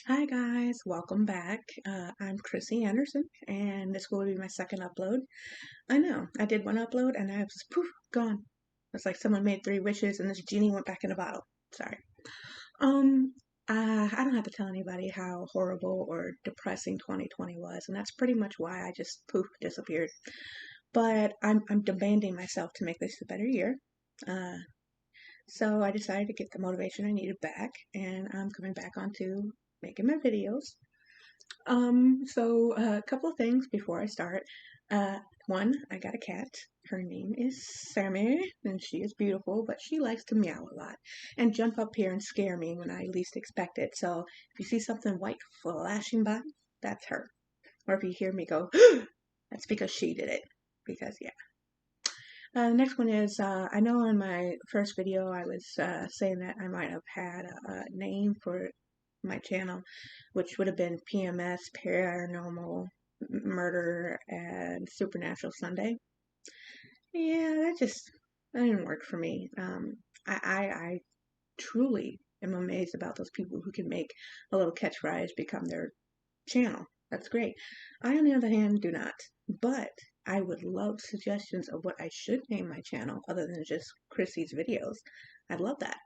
Hi guys, welcome back. I'm Chrissy Anderson, and this will be my second upload. I know, I did one upload and I was poof, gone. It's like someone made three wishes and this genie went back in a bottle. Sorry. Um, I don't have to tell anybody how horrible or depressing 2020 was, and that's pretty much why I just poof disappeared. But I'm demanding myself to make this a better year. Uh, so I decided to get the motivation I needed back, and I'm coming back onto making my videos. A couple of things before I start. Uh, One, I got a cat. Her name is Sammy, and she is beautiful, but she likes to meow a lot and jump up here and scare me when I least expect it. So if you see something white flashing by, that's her. Or if you hear me go, that's because she did it. Because, yeah. The next one is I know in my first video I was saying that I might have had a name for my channel, which would have been PMS, Paranormal Murder, and Supernatural Sunday. Yeah, that didn't work for me. I truly am amazed about those people who can make a little catchphrase become their channel. That's great. I, on the other hand, do not. But I would love suggestions of what I should name my channel other than just Chrissy's videos. I'd love that.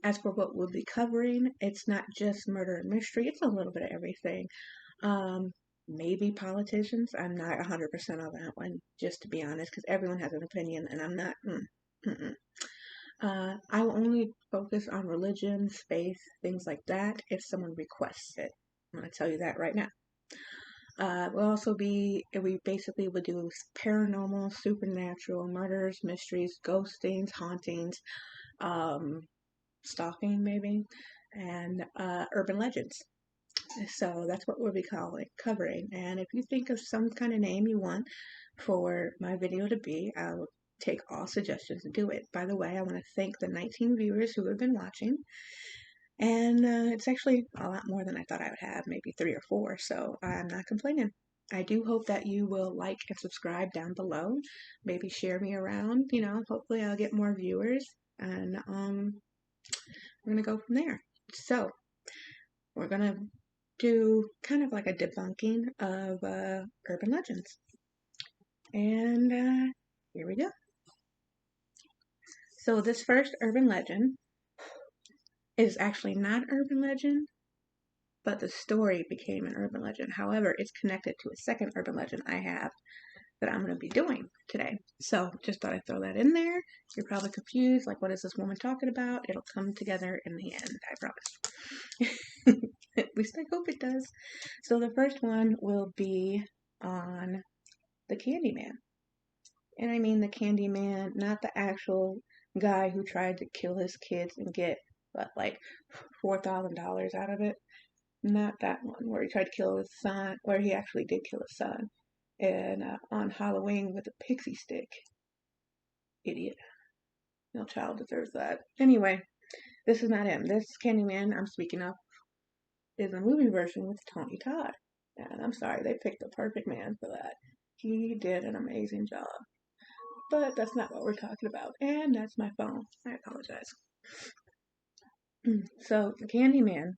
As for what we'll be covering, it's not just murder and mystery, it's a little bit of everything. Um, Maybe politicians. I'm not 100% on that one, just to be honest, because everyone has an opinion, and I'm not. I will only focus on religions, faith, things like that if someone requests it. I'm going to tell you that right now. We basically would do paranormal, supernatural, murders, mysteries, ghostings, hauntings, um, stalking maybe, and urban legends. So that's what we'll be covering. And if you think of some kind of name you want for my video to be, I'll take all suggestions and do it. By the way, I want to thank the 19 viewers who have been watching. And it's actually a lot more than I thought I would have, maybe 3 or 4. So I'm not complaining. I do hope that you will like and subscribe down below. Maybe share me around. Hopefully I'll get more viewers. And we're going to go from there. So we're going to do kind of like a debunking of urban legends. And here we go. So this first urban legend is actually not an urban legend, but the story became an urban legend. However, it's connected to a second urban legend I have that I'm going to be doing today. So just thought I'd throw that in there. You're probably confused, like what is this woman talking about? It'll come together in the end, I promise. At least I hope it does. So the first one will be on the Candyman. And I mean the Candyman, not the actual guy who tried to kill his kids and get, what, like $4,000 out of it. Not that one where he tried to kill his son, where he actually did kill his son, and on Halloween with a pixie stick. Idiot. No child deserves that. Anyway, this is not him. This Candyman I'm speaking of is a movie version with Tony Todd. And I'm sorry, they picked the perfect man for that. He did an amazing job. But that's not what we're talking about. And that's my phone. I apologize. So, the Candyman,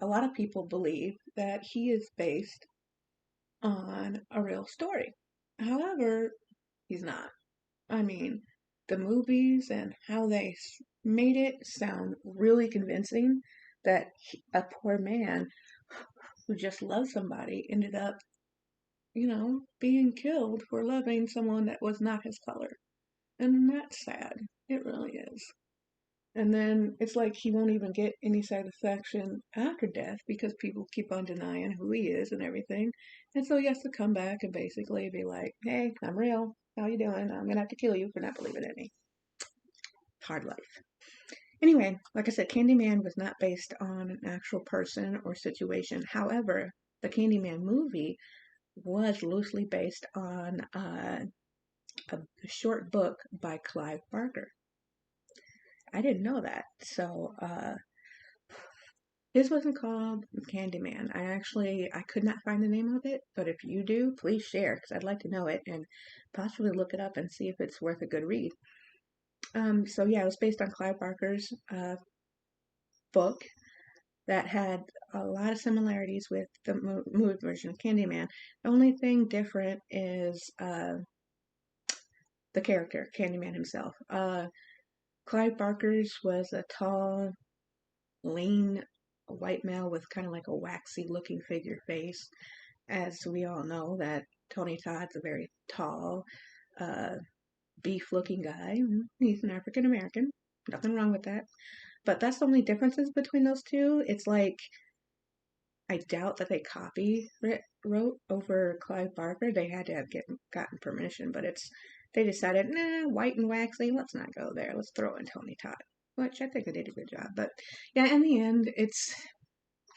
a lot of people believe that he is based on a real story. However, he's not. I mean, the movies and how they made it sound really convincing that a poor man who just loved somebody ended up, being killed for loving someone that was not his color. And that's sad. It really is. And then it's like he won't even get any satisfaction after death because people keep on denying who he is and everything. And so he has to come back and basically be like, hey, I'm real. How you doing? I'm going to have to kill you for not believing in me. Hard life. Anyway, like I said, Candyman was not based on an actual person or situation. However, the Candyman movie was loosely based on a short book by Clive Barker. I didn't know that. So, this wasn't called Candyman. I could not find the name of it, but if you do, please share because I'd like to know it and possibly look it up and see if it's worth a good read. So yeah, it was based on Clive Barker's book, that had a lot of similarities with the movie version of Candyman. The only thing different is the character, Candyman himself. Clive Barker's was a tall, lean white male with kind of like a waxy looking figure face. As we all know, that Tony Todd's a very tall, uh, beef looking guy. He's an African American. Nothing wrong with that. But that's the only differences between those two. It's like I doubt that they wrote over Clive Barker. They had to have gotten permission, but they decided, nah, white and waxy, let's not go there. Let's throw in Tony Todd, which I think they did a good job. But yeah, in the end, it's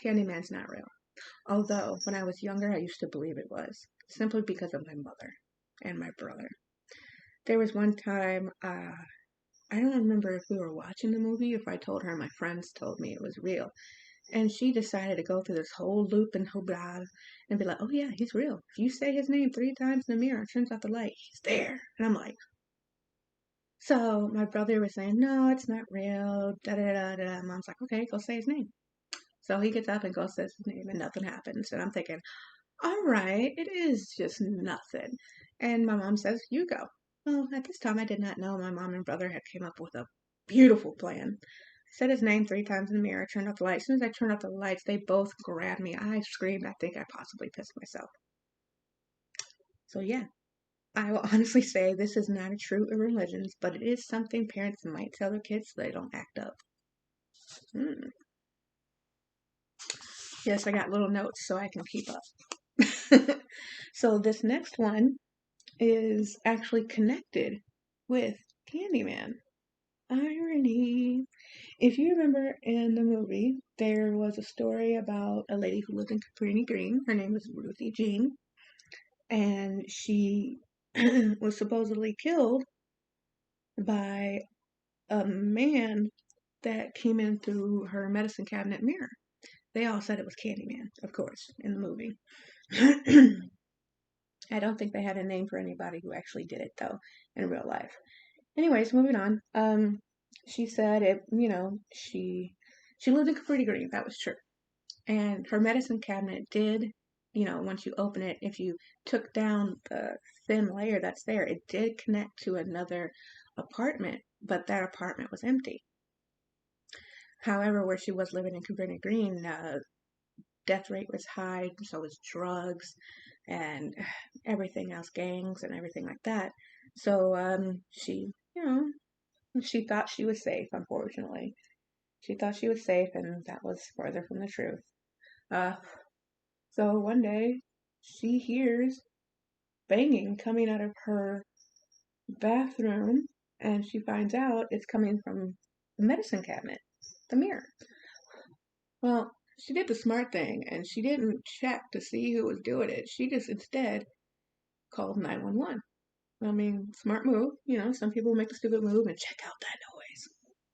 Candyman's not real. Although when I was younger, I used to believe it was simply because of my mother and my brother. There was one time, I don't remember if we were watching the movie, if I told her my friends told me it was real. And she decided to go through this whole loop and blah and be like, oh yeah, he's real. If you say his name 3 times in the mirror and turns out the light, he's there. And I'm like, so my brother was saying, no, it's not real. Da da da da. Mom's like, okay, go say his name. So he gets up and goes says his name and nothing happens. And I'm thinking, all right, it is just nothing. And my mom says, you go. Well, at this time I did not know my mom and brother had came up with a beautiful plan. Said his name 3 times in the mirror, turned off the lights. As soon as I turned off the lights, they both grabbed me. I screamed. I think I possibly pissed myself. So yeah, I will honestly say this is not a true urban legend, but it is something parents might tell their kids so they don't act up. Hmm. Yes, I got little notes so I can keep up. So this next one is actually connected with Candyman. Irony. If you remember in the movie, there was a story about a lady who lived in Cabrini Green. Her name was Ruthie Jean, and she was supposedly killed by a man that came in through her medicine cabinet mirror. They all said it was Candyman, of course, in the movie. I don't think they had a name for anybody who actually did it, though, in real life. Anyways, moving on. She said it. She lived in Capri Green. That was true. And her medicine cabinet did. Once you open it, if you took down the thin layer that's there, it did connect to another apartment, but that apartment was empty. However, where she was living in Cabrini Green, death rate was high, so was drugs and everything else, gangs and everything like that. So she thought she was safe, unfortunately. She thought she was safe, and that was further from the truth. Uh, so one day, she hears banging coming out of her bathroom, and she finds out it's coming from the medicine cabinet, the mirror. Well, she did the smart thing, and she didn't check to see who was doing it. She just instead called 911. I mean, smart move. Some people make the stupid move and check out that noise.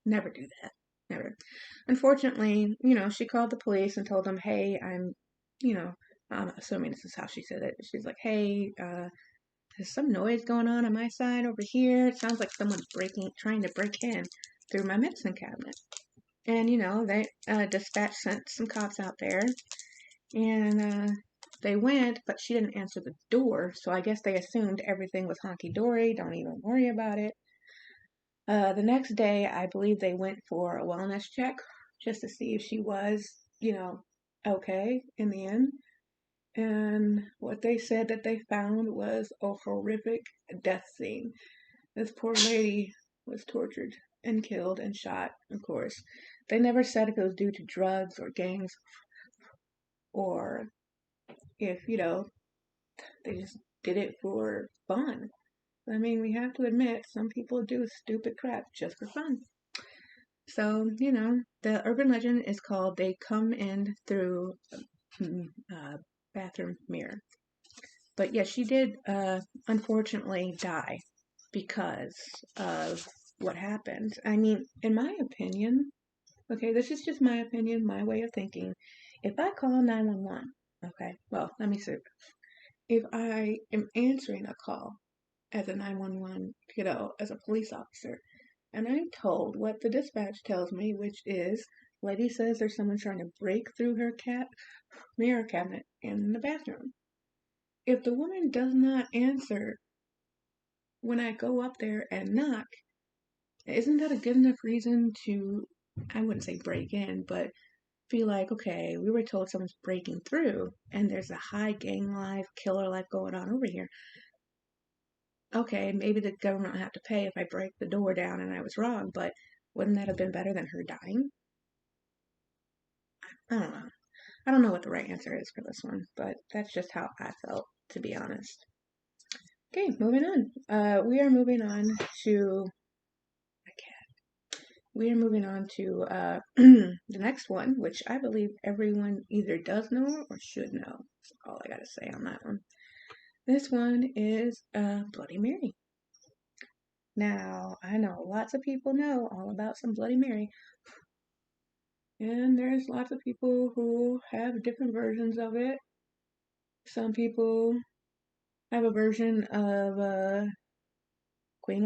Never do that. Never. Unfortunately, she called the police and told them, hey, I'm assuming this is how she said it. She's like, hey, there's some noise going on my side over here. It sounds like someone's trying to break in through my medicine cabinet. And, they dispatch sent some cops out there. And they went, but she didn't answer the door. So I guess they assumed everything was honky-dory. Don't even worry about it. The next day, I believe they went for a wellness check just to see if she was, okay in the end. And what they said that they found was a horrific death scene. This poor lady was tortured and killed and shot, of course. They never said if it was due to drugs or gangs or if, they just did it for fun. I mean, we have to admit, some people do stupid crap just for fun. So, the urban legend is called They Come In Through Bathroom Mirror. But yeah, she did unfortunately die because of what happened. I mean, in my opinion, okay, this is just my opinion, my way of thinking. If I call 911, okay, well, let me see. If I am answering a call as a 911 kiddo, as a police officer, and I'm told what the dispatch tells me, which is Lady says there's someone trying to break through her mirror cabinet in the bathroom. If the woman does not answer when I go up there and knock, isn't that a good enough reason to, I wouldn't say break in, but be like, okay, we were told someone's breaking through and there's a high gang life, killer life going on over here. Okay, maybe the government will have to pay if I break the door down and I was wrong, but wouldn't that have been better than her dying? I don't know. I don't know what the right answer is for this one, but that's just how I felt, to be honest. Okay, moving on. We are moving on to the next one, which I believe everyone either does know or should know. That's all I gotta say on that one. This one is Bloody Mary. Now, I know lots of people know all about some Bloody Mary, and there's lots of people who have different versions of it. Some people have a version of Queen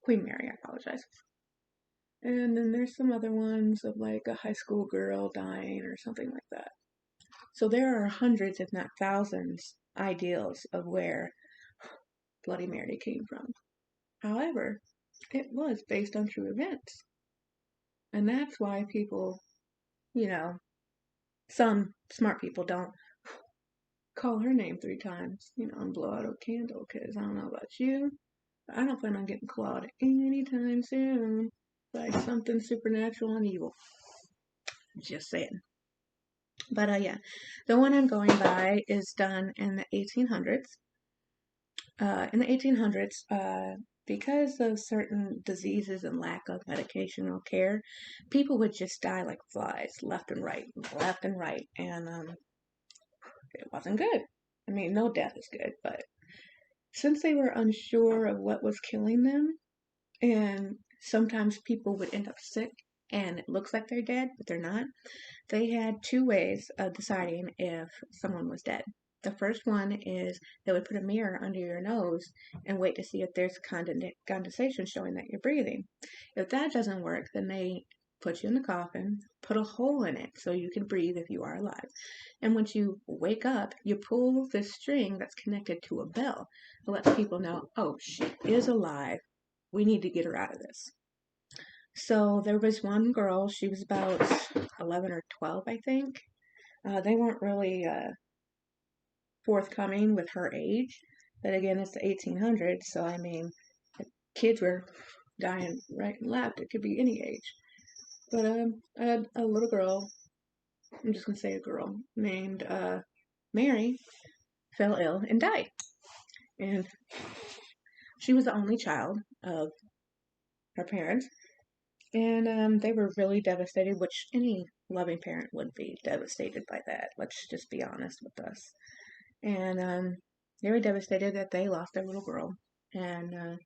Mary, I apologize. And then there's some other ones of like a high school girl dying or something like that. So there are hundreds, if not thousands, ideals of where Bloody Mary came from. However, it was based on true events. And that's why people, some smart people don't call her name 3 times, and blow out a candle, because I don't know about you, but I don't plan on getting clawed anytime soon by something supernatural and evil. Just saying. But yeah, the one I'm going by is done in the 1800s. In the 1800s, because of certain diseases and lack of medication or care, people would just die like flies, left and right, and it wasn't good. I mean, no death is good, but since they were unsure of what was killing them, and sometimes people would end up sick and it looks like they're dead, but they're not, they had 2 ways of deciding if someone was dead. The first one is they would put a mirror under your nose and wait to see if there's condensation showing that you're breathing. If that doesn't work, then they put you in the coffin, put a hole in it so you can breathe if you are alive. And once you wake up, you pull this string that's connected to a bell that lets people know, oh, she is alive. We need to get her out of this. So there was one girl, she was about 11 or 12, I think. They weren't really forthcoming with her age, but again, it's the 1800s, so I mean, kids were dying right and left. It could be any age. But I had a little girl, I'm just going to say a girl, named Mary, fell ill and died. And she was the only child of her parents. And they were really devastated, which any loving parent would be devastated by that. Let's just be honest with us. And they were devastated that they lost their little girl. And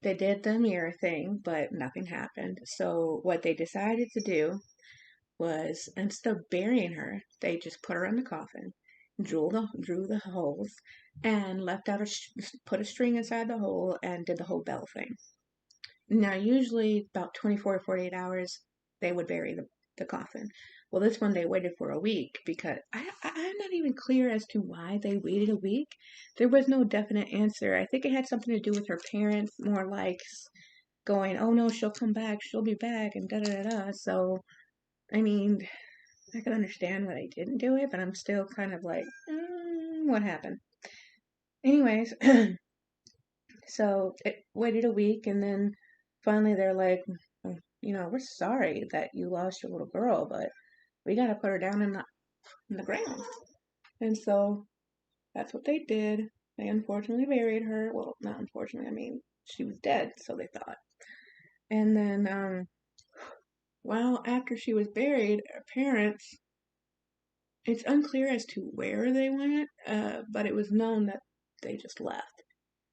they did the mirror thing, but nothing happened. So what they decided to do was, instead of burying her, they just put her in the coffin, drew the holes, and put a string inside the hole and did the whole bell thing. Now, usually about 24 to 48 hours, they would bury the coffin. Well, this one they waited for a week because I'm not even clear as to why they waited a week. There was no definite answer. I think it had something to do with her parents, more like going, oh no, she'll come back, she'll be back, and da da da. So, I mean, I can understand why they didn't do it, but I'm still kind of like, what happened? Anyways, so it waited a week, and then finally they're like, we're sorry that you lost your little girl, but we gotta put her down in the ground. And so that's what they did. They unfortunately buried her. Well, not unfortunately, I mean, she was dead, so they thought. And then, after she was buried, her parents, it's unclear as to where they went, but it was known that they just left.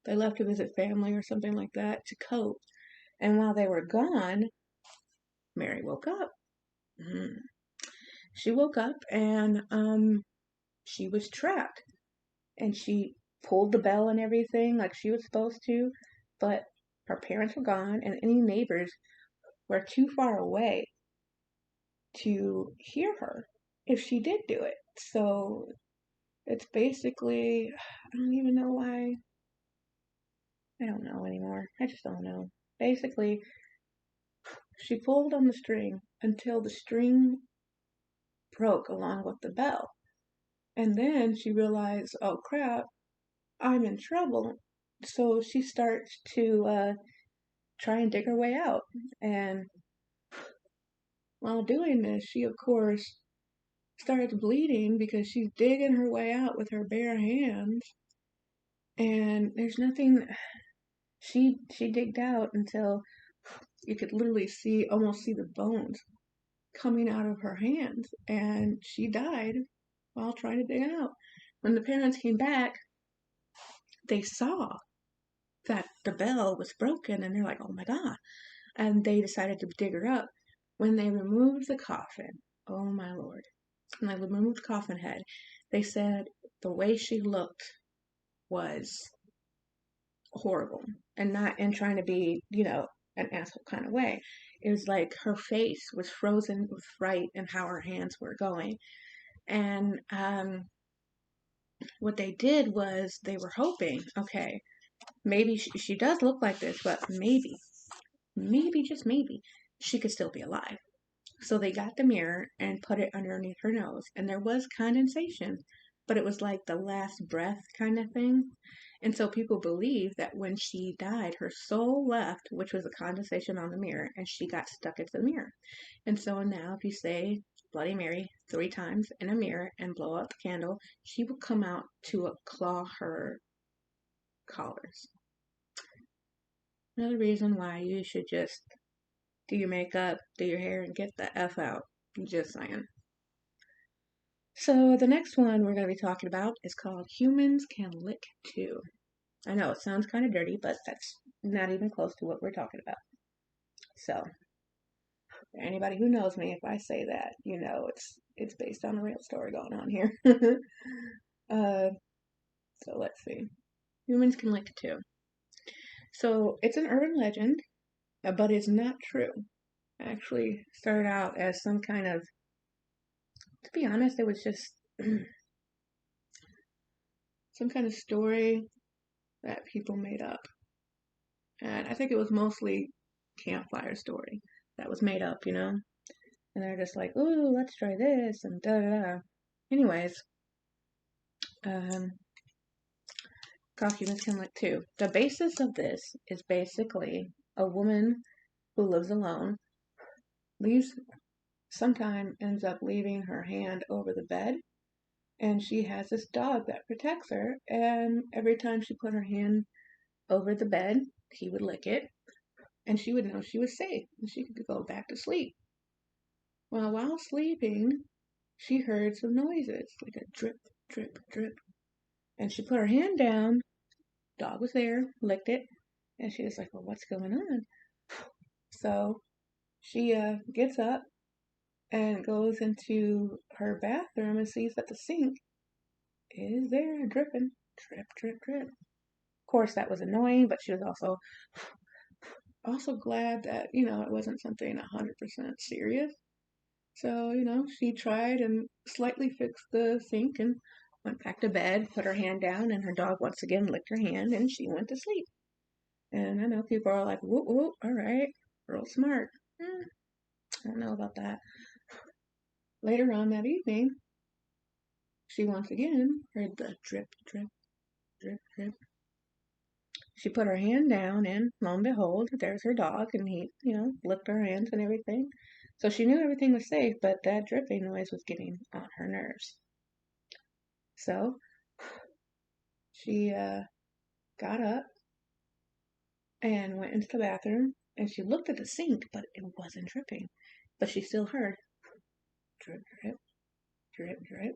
They left to visit family or something like that to cope. And while they were gone, Mary woke up. She woke up and she was trapped. And she pulled the bell and everything like she was supposed to, but her parents were gone and any neighbors were too far away to hear her if she did do it. So it's basically, I don't even know why. I don't know anymore. I just don't know. Basically, she pulled on the string until the string broke along with the bell. And then she realized, oh crap, I'm in trouble. So she starts to try and dig her way out. And while doing this, she, of course, starts bleeding because she's digging her way out with her bare hands. And there's nothing, she digged out until you could literally almost see the bones coming out of her hands. And she died while trying to dig out. When the parents came back, they saw that the bell was broken and they're like, oh my God. And they decided to dig her up. When they removed the coffin, oh my Lord, when they removed the coffin head, they said the way she looked was horrible, and not in trying to be, an asshole kind of way. It was like her face was frozen with fright and how her hands were going. And what they did was they were hoping, okay, maybe she does look like this, but maybe, just maybe, she could still be alive. So they got the mirror and put it underneath her nose, and there was condensation, but it was like the last breath kind of thing. And so people believe that when she died, her soul left, which was the condensation on the mirror, and she got stuck into the mirror. And so now, if you say Bloody Mary 3 times in a mirror and blow out the candle, she will come out to claw her collars. Another reason why you should just do your makeup, do your hair, and get the F out. Just saying. So the next one we're going to be talking about is called Humans Can Lick Too. I know it sounds kind of dirty, but that's not even close to what we're talking about. So anybody who knows me, if I say that, it's based on a real story going on here. So let's see. Humans can lick too. So it's an urban legend, but it's not true. It actually started out as some kind of, to be honest, it was just some kind of story that people made up. And I think it was mostly campfire story that was made up, And they're just like, ooh, let's try this, and da-da-da. Anyways, humans can lick too. The basis of this is basically a woman who lives alone, ends up leaving her hand over the bed, and she has this dog that protects her, and every time she put her hand over the bed, he would lick it, and she would know she was safe, and she could go back to sleep. Well, while sleeping, she heard some noises, like a drip, drip, drip, and she put her hand down, dog was there, licked it, and she was like, well, what's going on? So she gets up and goes into her bathroom and sees that the sink is there, dripping, drip, drip, drip. Of course, that was annoying, but she was also glad that, it wasn't something 100% serious. So, she tried and slightly fixed the sink and went back to bed, put her hand down, and her dog once again licked her hand, and she went to sleep. And I know people are like, whoop, whoop, all right, real smart. I don't know about that. Later on that evening, she once again heard the drip, drip, drip, drip. She put her hand down, and lo and behold, there's her dog, and he, licked her hands and everything. So she knew everything was safe, but that dripping noise was getting on her nerves. So she got up and went into the bathroom, and she looked at the sink, but it wasn't dripping. But she still heard drip, drip, drip, drip.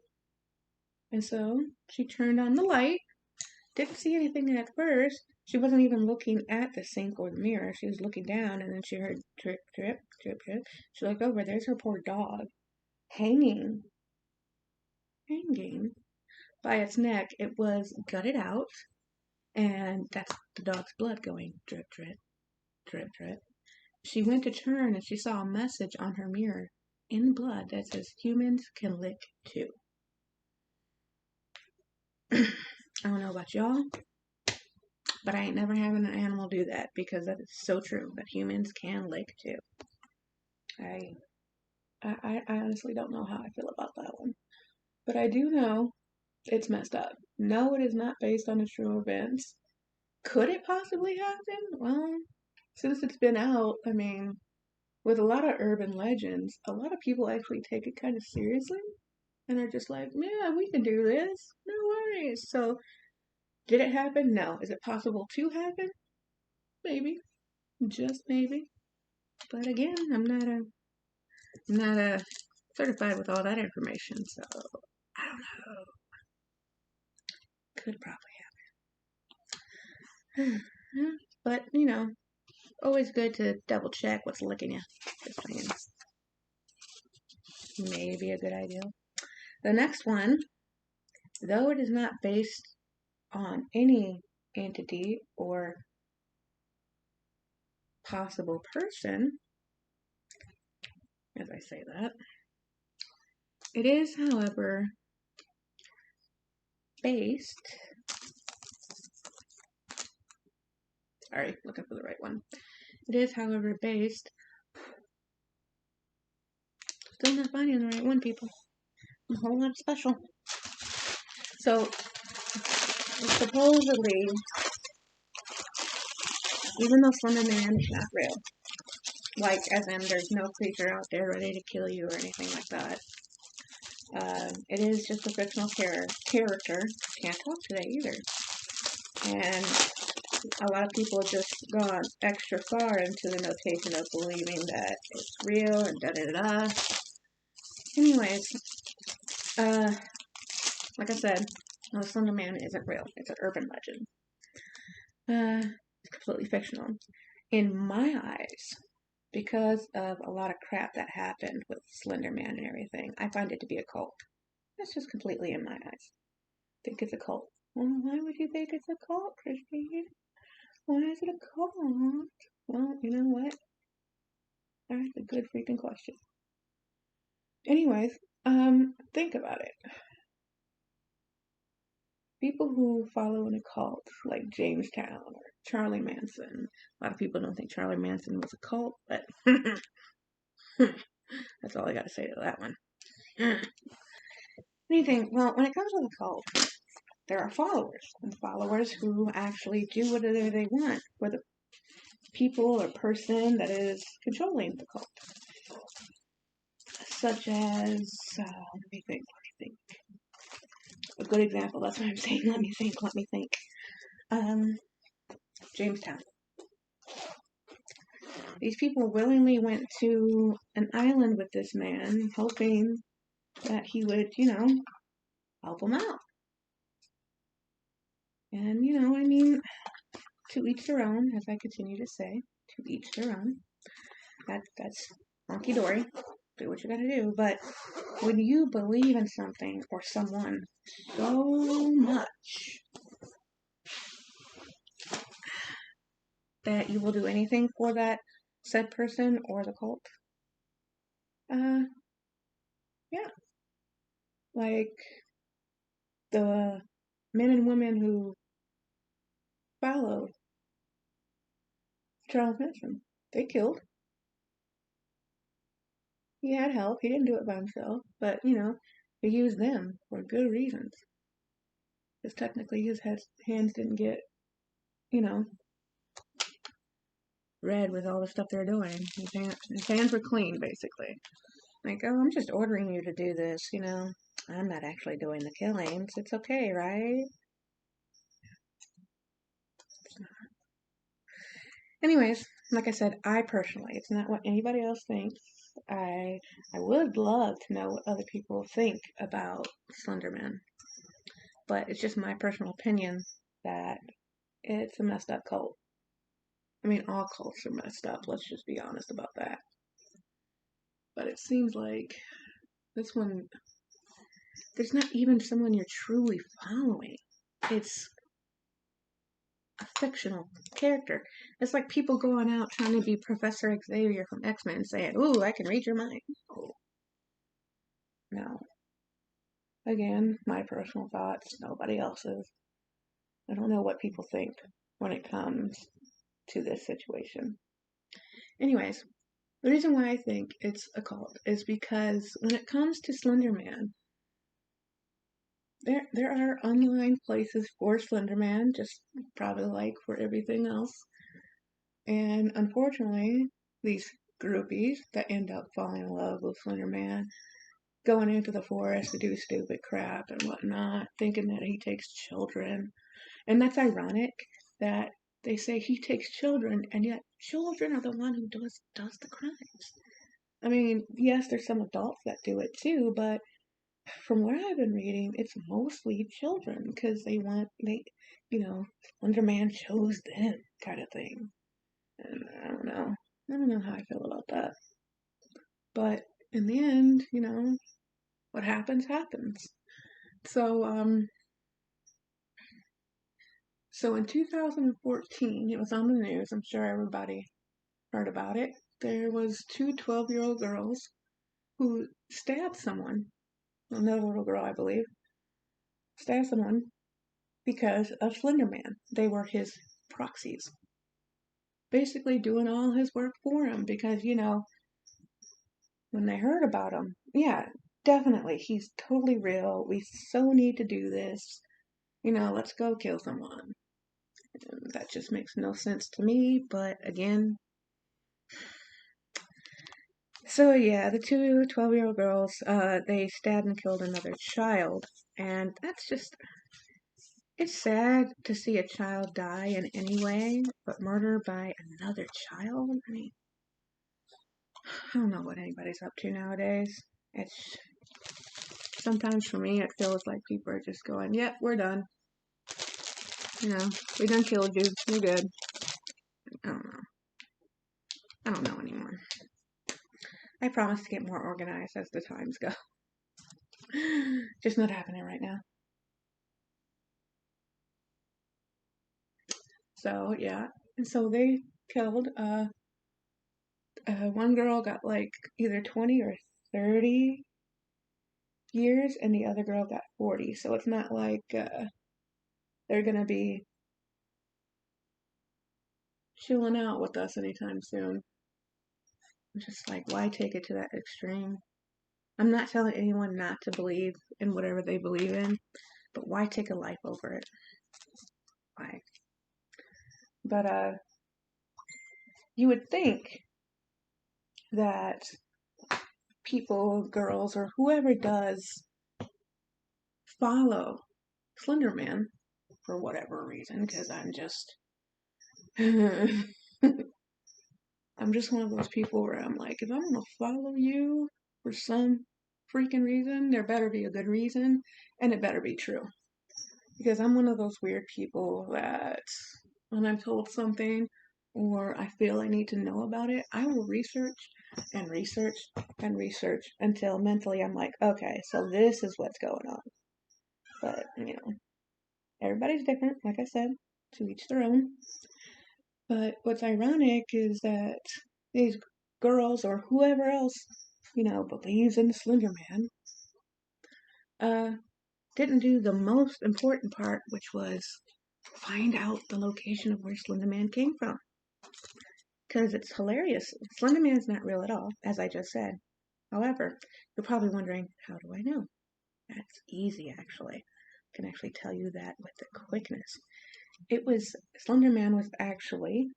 And so she turned on the light, didn't see anything at first. She wasn't even looking at the sink or the mirror. She was looking down, and then she heard drip, drip, drip, drip. She looked over. There's her poor dog hanging by its neck. It was gutted out, and that's the dog's blood going drip, drip, drip, drip. She went to turn, and she saw a message on her mirror. in blood that says humans can lick too. I don't know about y'all, but I ain't never having an animal do that because that is so true that humans can lick too. I honestly don't know how I feel about that one, but I do know it's messed up. No, it is not based on the true events. Could it possibly happen? Well, since it's been out, I mean, with a lot of urban legends, a lot of people actually take it kind of seriously. And they're just like, yeah, we can do this. No worries. So, did it happen? No. Is it possible to happen? Maybe. Just maybe. But again, I'm not certified with all that information, so I don't know. Could probably happen. But, always good to double check what's licking you. Just saying. Maybe a good idea. The next one, though it is not based on any entity or possible person, as I say that, it is, however, based. Sorry, looking for the right one. It is, however, based. Still not finding the right one, people. A whole lot special. So, supposedly, even though Slender Man is not real, like, as in there's no creature out there ready to kill you or anything like that, it is just a fictional character. Can't talk today either. And a lot of people have just gone extra far into the notation of believing that it's real and da-da-da-da. Anyways, like I said, the Slender Man isn't real. It's an urban legend. It's completely fictional. In my eyes, because of a lot of crap that happened with Slender Man and everything, I find it to be a cult. That's just completely in my eyes. I think it's a cult. Well, why would you think it's a cult, Christy? Why is it a cult? Well, you know what? That's a good freaking question. Anyways, think about it. People who follow an occult, like Jamestown or Charlie Manson. A lot of people don't think Charlie Manson was a cult, but that's all I got to say to that one. Anything, well, when it comes to the cult, there are followers, and followers who actually do whatever they want for the people or person that is controlling the cult. Such as, let me think. A good example, that's what I'm saying, let me think. Jamestown. These people willingly went to an island with this man, hoping that he would, help them out. And, I mean, to each their own, as I continue to say, to each their own. That's honky dory. Do what you gotta do. But when you believe in something or someone so much that you will do anything for that said person or the cult, yeah. Like the men and women who followed Charles Manson, they killed. He had help. He didn't do it by himself, but he used them for good reasons. Because technically his hands didn't get, red with all the stuff they're doing. His hands were clean, basically. Like, oh, I'm just ordering you to do this, I'm not actually doing the killings. It's okay, right? Anyways, like I said, I personally, it's not what anybody else thinks. I would love to know what other people think about Slenderman, but it's just my personal opinion that it's a messed up cult. I mean, all cults are messed up. Let's just be honest about that. But it seems like this one, there's not even someone you're truly following. It's a fictional character. It's like people going out trying to be Professor Xavier from X-Men saying, ooh, I can read your mind. Oh, Again, my personal thoughts, nobody else's. I don't know what people think when it comes to this situation. Anyways, the reason why I think it's a cult is because when it comes to Slender Man, there are online places for Slender Man, just probably like for everything else. And unfortunately, these groupies that end up falling in love with Slender Man, going into the forest to do stupid crap and whatnot, thinking that he takes children. And that's ironic that they say he takes children, and yet children are the one who does the crimes. I mean, yes, there's some adults that do it too, but from what I've been reading, it's mostly children because Slender Man chose them, kind of thing. And I don't know how I feel about that. But in the end, what happens happens. So, so in 2014, it was on the news. I'm sure everybody heard about it. There was two 12-year-old girls who stabbed someone, another little girl, I believe, stabbed someone because of Slender Man. They were his proxies, basically doing all his work for him because, when they heard about him, yeah, definitely, he's totally real. We so need to do this. Let's go kill someone. And that just makes no sense to me, but again, so yeah, the two 12-year-old girls, they stabbed and killed another child, and that's just, it's sad to see a child die in any way, but murder by another child? I mean, I don't know what anybody's up to nowadays. It's, sometimes for me, it feels like people are just going, yep, we're done. We done killed you, you're good. I don't know. I don't know anymore. I promise to get more organized as the times go. Just not happening right now. So yeah, and so they killed. One girl got like either 20 or 30 years, and the other girl got 40. So it's not like they're gonna be chilling out with us anytime soon. I'm just like, why take it to that extreme? I'm not telling anyone not to believe in whatever they believe in, but why take a life over it? Why? But you would think that people, girls, or whoever does follow Slenderman for whatever reason, because I'm just one of those people where I'm like, if I'm gonna follow you for some freaking reason, there better be a good reason, and it better be true. Because I'm one of those weird people that when I'm told something or I feel I need to know about it, I will research and research and research until mentally I'm like, okay, so this is what's going on. But, everybody's different, like I said, to each their own. But what's ironic is that these girls or whoever else, believes in the Slender Man, didn't do the most important part, which was find out the location of where Slender Man came from. Because it's hilarious. Slender Man's not real at all, as I just said. However, you're probably wondering, how do I know? That's easy, actually. I can actually tell you that with the quickness. Slender Man was actually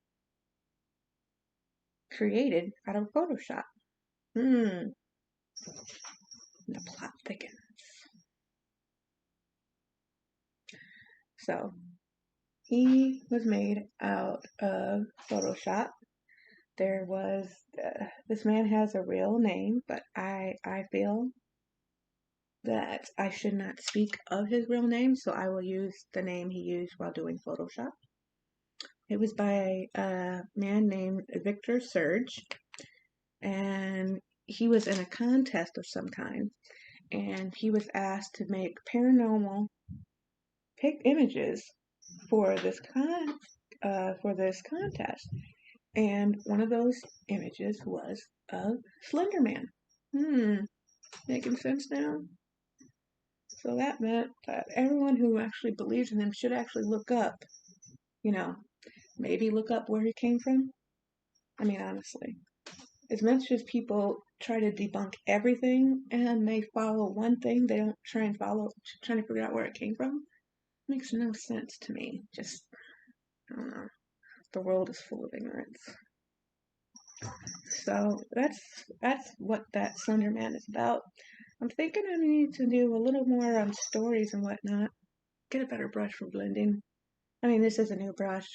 created out of Photoshop. The plot thickens. So, he was made out of Photoshop. This man has a real name, but I feel that I should not speak of his real name, so I will use the name he used while doing Photoshop. It was by a man named Victor Surge, and he was in a contest of some kind, and he was asked to make paranormal images for this contest, and one of those images was of Slender Man. Making sense now? So that meant that everyone who actually believes in him should actually look up, you know, maybe look up where he came from. I mean, honestly, as much as people try to debunk everything and they follow one thing, they don't try and follow, trying to figure out where it came from. It makes no sense to me. Just, I don't know. The world is full of ignorance. So that's what that Slender Man is about. I'm thinking I need to do a little more on stories and whatnot. Get a better brush for blending. I mean, this is a new brush.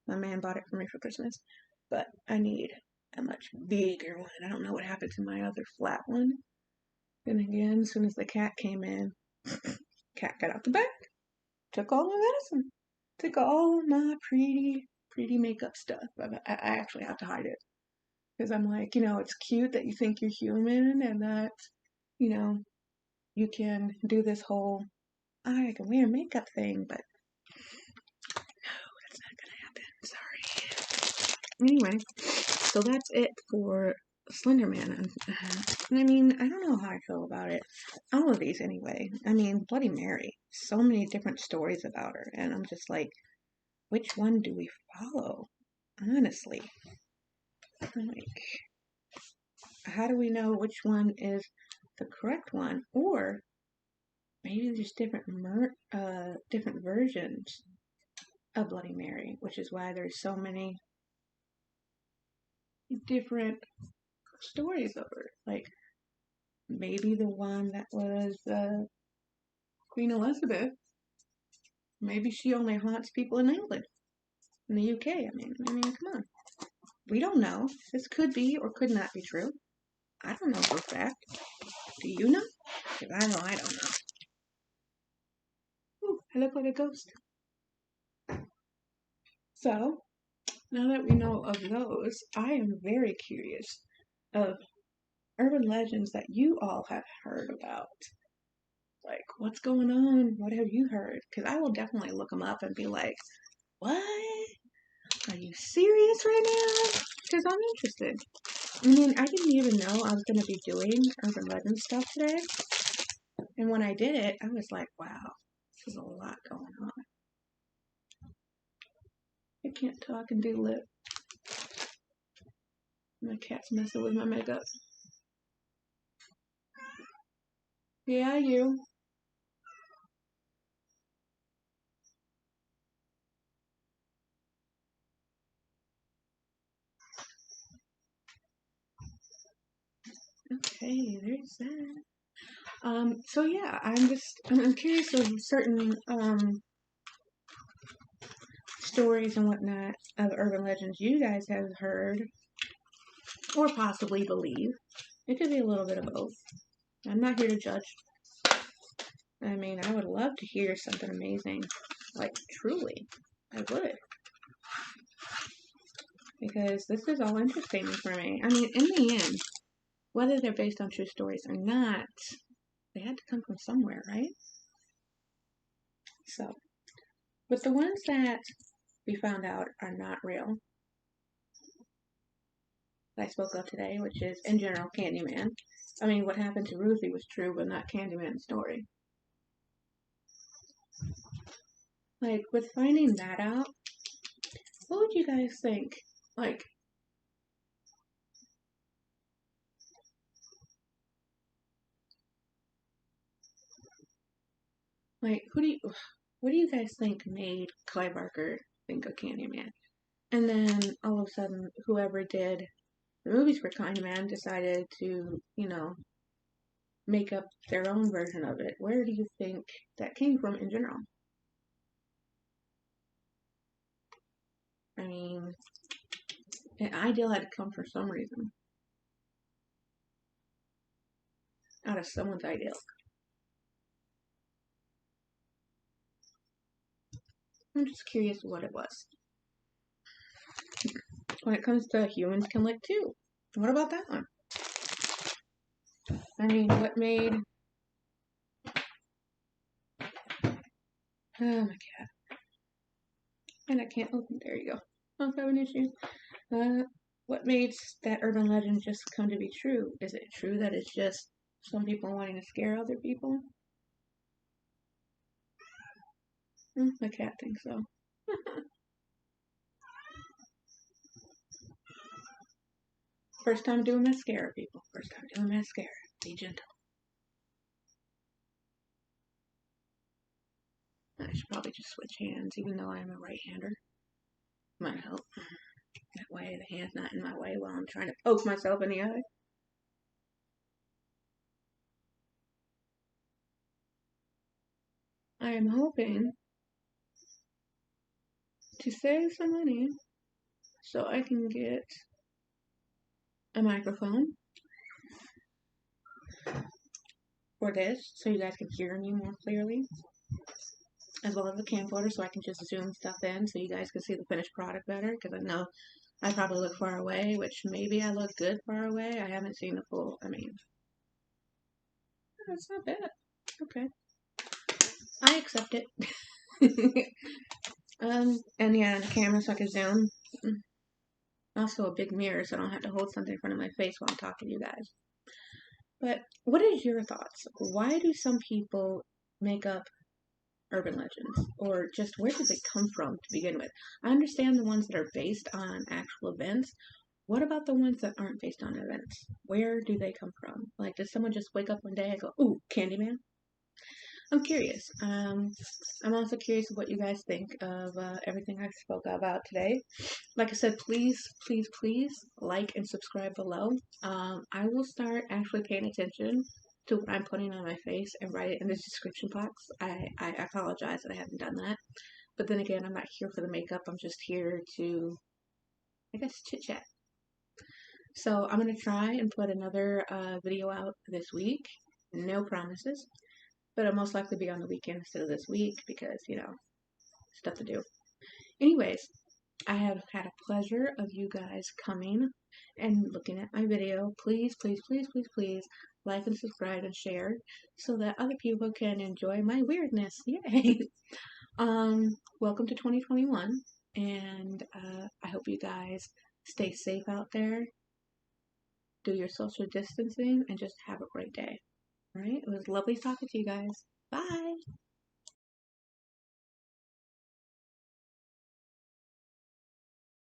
My man bought it for me for Christmas, but I need a much bigger one. I don't know what happened to my other flat one. And again, as soon as the cat came in, cat got out the bag, took all my medicine, took all my pretty makeup stuff. I actually have to hide it because I'm like, it's cute that you think you're human and that, you know, you can do this whole I can wear makeup thing, but no, that's not gonna happen. Sorry. Anyway, so that's it for Slender Man. I mean, I don't know how I feel about it. All of these, anyway. I mean, Bloody Mary. So many different stories about her, and I'm just like, which one do we follow? Honestly, like, how do we know which one is the correct one? Or maybe there's different versions of Bloody Mary, which is why there's so many different stories of her. Like, maybe the one that was Queen Elizabeth, maybe she only haunts people in England, in the UK. I mean, come on. We don't know. This could be or could not be true. I don't know for a fact. Do you know? Because I know I don't know. Ooh, I look like a ghost. So, now that we know of those, I am very curious of urban legends that you all have heard about. Like, what's going on? What have you heard? Because I will definitely look them up and be like, what? Are you serious right now? Because I'm interested. I mean, I didn't even know I was going to be doing urban legend stuff today. And when I did it, I was like, wow, this is a lot going on. I can't talk and do lip. My cat's messing with my makeup. Yeah, you. Okay, there's that. So yeah, I'm curious of certain stories and whatnot of urban legends you guys have heard or possibly believe. It could be a little bit of both. I'm not here to judge. I mean, I would love to hear something amazing. Like, truly. I would. Because this is all interesting for me. I mean, in the end, whether they're based on true stories or not, they had to come from somewhere, right? So, with the ones that we found out are not real, that I spoke of today, which is, in general, Candyman. I mean, what happened to Ruthie was true, but not Candyman's story. Like, with finding that out, what would you guys think? Like, what do you guys think made Clive Barker think of Candyman? And then all of a sudden, whoever did the movies for Candyman decided to, make up their own version of it. Where do you think that came from in general? I mean, an ideal had to come from some reason. Out of someone's ideal. I'm just curious what it was. When it comes to humans can lick too. What about that one? I mean, what made... Oh my god. And I can't open... There you go. I don't have an issue. What made that urban legend just come to be true? Is it true that it's just some people wanting to scare other people? My cat thinks so. First time doing mascara, people. First time doing mascara. Be gentle. I should probably just switch hands, even though I'm a right-hander. Might help. That way the hand's not in my way while I'm trying to poke myself in the eye. I am hoping to save some money so I can get a microphone for this so you guys can hear me more clearly, as well as a camcorder so I can just zoom stuff in so you guys can see the finished product better, because I know I probably look far away, which maybe I look good far away. I haven't seen the full, it's not bad. Okay. I accept it. And yeah, the camera so I can zoom. Also a big mirror so I don't have to hold something in front of my face while I'm talking to you guys. But what is your thoughts? Why do some people make up urban legends? Or just where did they come from to begin with? I understand the ones that are based on actual events. What about the ones that aren't based on events? Where do they come from? Like, does someone just wake up one day and go, ooh, Candyman? I'm curious. I'm also curious of what you guys think of everything I spoke about today. Like I said, please, please, please like and subscribe below. I will start actually paying attention to what I'm putting on my face and write it in the description box. I apologize that I haven't done that. But then again, I'm not here for the makeup. I'm just here to, I guess, chit chat. So I'm going to try and put another video out this week. No promises. But it'll most likely be on the weekend instead of this week because, stuff to do. Anyways, I have had a pleasure of you guys coming and looking at my video. Please, please, please, please, please like and subscribe and share so that other people can enjoy my weirdness. Yay! Welcome to 2021, and I hope you guys stay safe out there, do your social distancing, and just have a great day. All right? It was lovely talking to you guys. Bye!